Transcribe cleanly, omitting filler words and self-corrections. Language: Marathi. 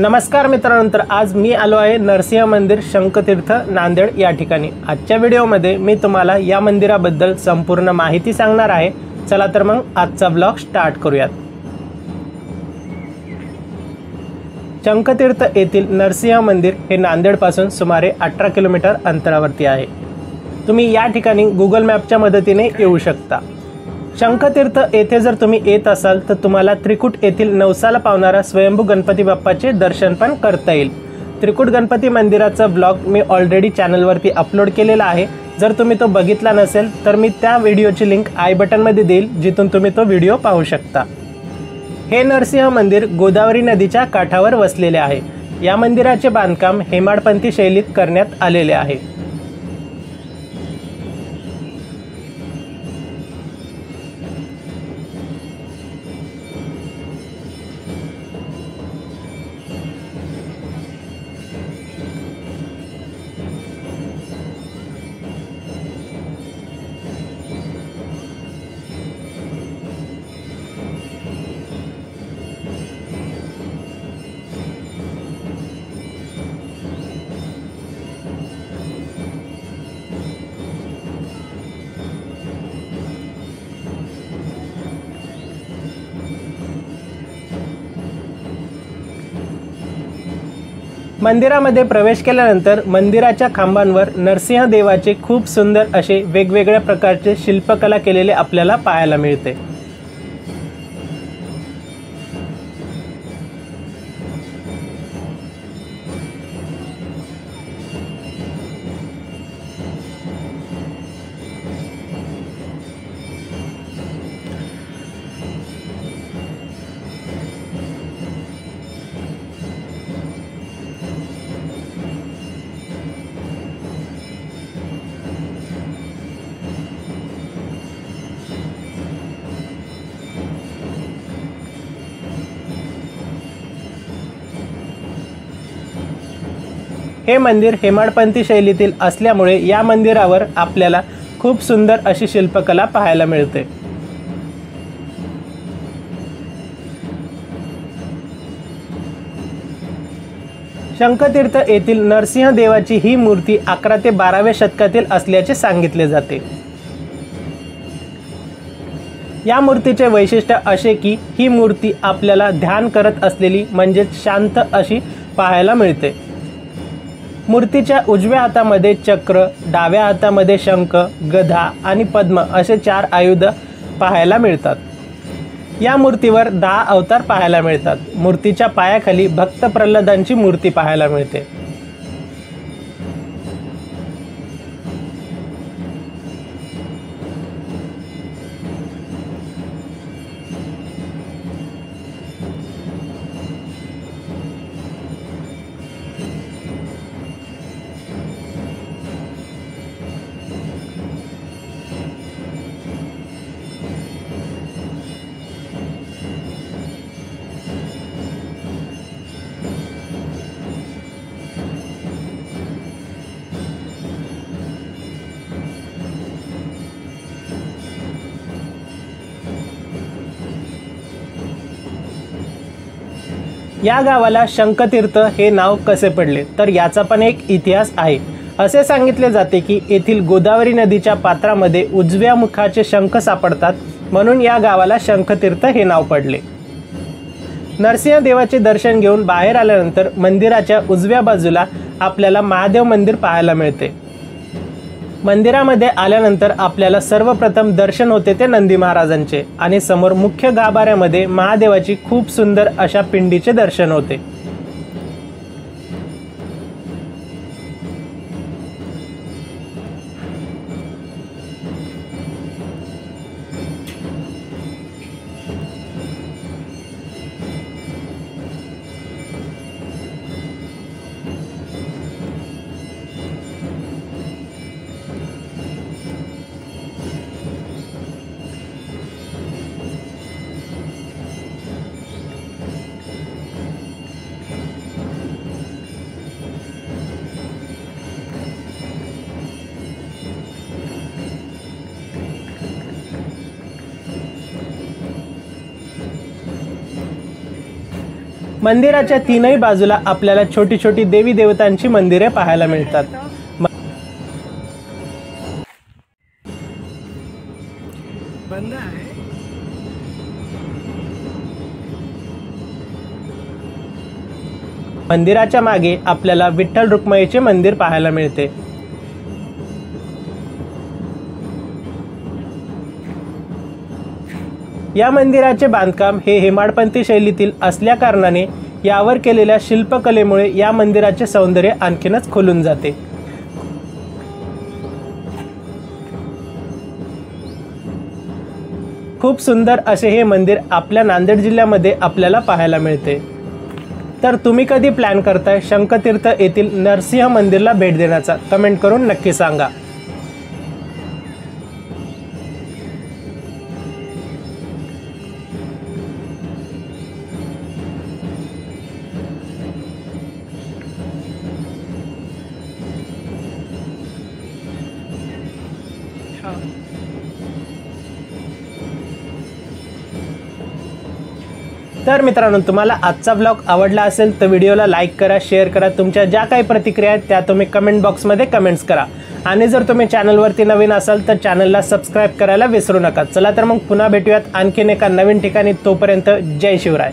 नमस्कार मित्रांनो, तर आज मी आलो आहे नरसिंह मंदिर शंखतीर्थ नांदेड या ठिकाणी। आजच्या व्हिडिओमध्ये मी तुम्हाला या मंदिराबद्दल संपूर्ण माहिती सांगणार आहे। चला तर मग आजचा ब्लॉग स्टार्ट करूयात। शंखतीर्थ येथील नरसिंह मंदिर हे नांदेडपासून सुमारे 18 किलोमीटर अंतरावरती आहे। तुम्ही या ठिकाणी गूगल मॅपच्या मदतीने येऊ शकता। शंखतीर्थ येथे जर तुम्ही येत असाल तर तुम्हाला त्रिकुट येथील नवसाला पावणारा स्वयंभू गणपती बाप्पाचे दर्शन पण करता येईल। त्रिकुट गणपती मंदिराचा ब्लॉग मी ऑलरेडी चॅनलवरती अपलोड केलेला आहे। जर तुम्ही तो बघितला नसेल तर मी त्या व्हिडिओची लिंक आय बटनमध्ये देईल, जिथून तुम्ही तो व्हिडिओ पाहू शकता। हे नरसिंह मंदिर गोदावरी नदीच्या काठावर वसलेले आहे। या मंदिराचे बांधकाम हेमाडपंथी शैलीत करण्यात आलेले आहे। मंदिरामध्ये प्रवेश केल्यानंतर मंदिराच्या खांबांवर नरसिंह देवाचे खूप सुंदर असे वेगवेगळ्या प्रकारचे शिल्पकला केलेले आपल्याला पाहायला मिळते। हे मंदिर हेमाडपंथी शैलीतील असल्यामुळे या मंदिरावर आपल्याला खूप सुंदर अशी शिल्पकला पाहायला मिळते। शंखतीर्थ येथील नरसिंह देवाची ही मूर्ती 11 ते 12व्या शतकातील असल्याचे सांगितले जाते। या मूर्तीचे वैशिष्ट्य असे की ही मूर्ती आपल्याला ध्यान करत असलेली म्हणजे शांत अशी पाहायला मिळते। मूर्तीच्या उजव्या हातामध्ये चक्र, डाव्या हातामध्ये शंख, गदा आणि पद्म असे 4 आयुध पाहायला मिळतात। या मूर्तीवर 10 अवतार पाहायला मिळतात। मूर्तीच्या पायाखाली भक्त प्रल्हादांची मूर्ती पाहायला मिळते। या गावाला शंखतीर्थ हे नाव कसे पडले तर याचा पण एक इतिहास आहे। असे सांगितले जाते की येथील गोदावरी नदीच्या पात्रामध्ये उजव्या मुखाचे शंख सापडतात, म्हणून या गावाला शंखतीर्थ हे नाव पडले। नरसिंह देवाचे दर्शन घेऊन बाहेर आल्यानंतर मंदिराच्या उजव्या बाजूला आपल्याला महादेव मंदिर पाहायला मिळते। मंदिरामध्ये आल्यानंतर आपल्याला सर्वप्रथम दर्शन होते ते नंदी महाराजांचे आणि समोर मुख्य गाभाऱ्यामध्ये महादेवाची खूप सुंदर अशा पिंडीचे दर्शन होते। मंदिराच्या तीनही बाजूला आपल्याला छोटी छोटी देवी देवतांची मंदिरे पाहायला मिळतात। बंद आहे। मंदिराच्या मागे आपल्याला विठ्ठल रुक्माईचे मंदिर पाहायला मिळते। या मंदिराचे बांधकाम हे हेमाडपंथी शैलीतील असल्या कारणाने यावर केलेल्या शिल्पकलेमुळे या मंदिराचे सौंदर्य आणखीनच खुलून जाते। खूप सुंदर असे हे मंदिर आपल्या नांदेड जिल्ह्यामध्ये आपल्याला पाहायला मिळते। तर तुम्ही कधी प्लॅन करताय शंखतीर्थ येथील नरसिंह मंदिरला भेट देण्याचा? कमेंट करून नक्की सांगा। तर मित्रांनो, तुम्हाला आजचा ब्लॉग आवडला असेल तर व्हिडिओला लाईक करा, शेअर करा। तुमच्या ज्या काही प्रतिक्रिया आहेत त्या तुम्ही कमेंट बॉक्समध्ये कमेंट्स करा। आणि जर तुम्ही चॅनलवरती नवीन असाल तर चॅनलला सबस्क्राईब करायला विसरू नका। चला तर मग पुन्हा भेटूयात आणखीन एका नवीन ठिकाणी। तोपर्यंत जय शिवराय।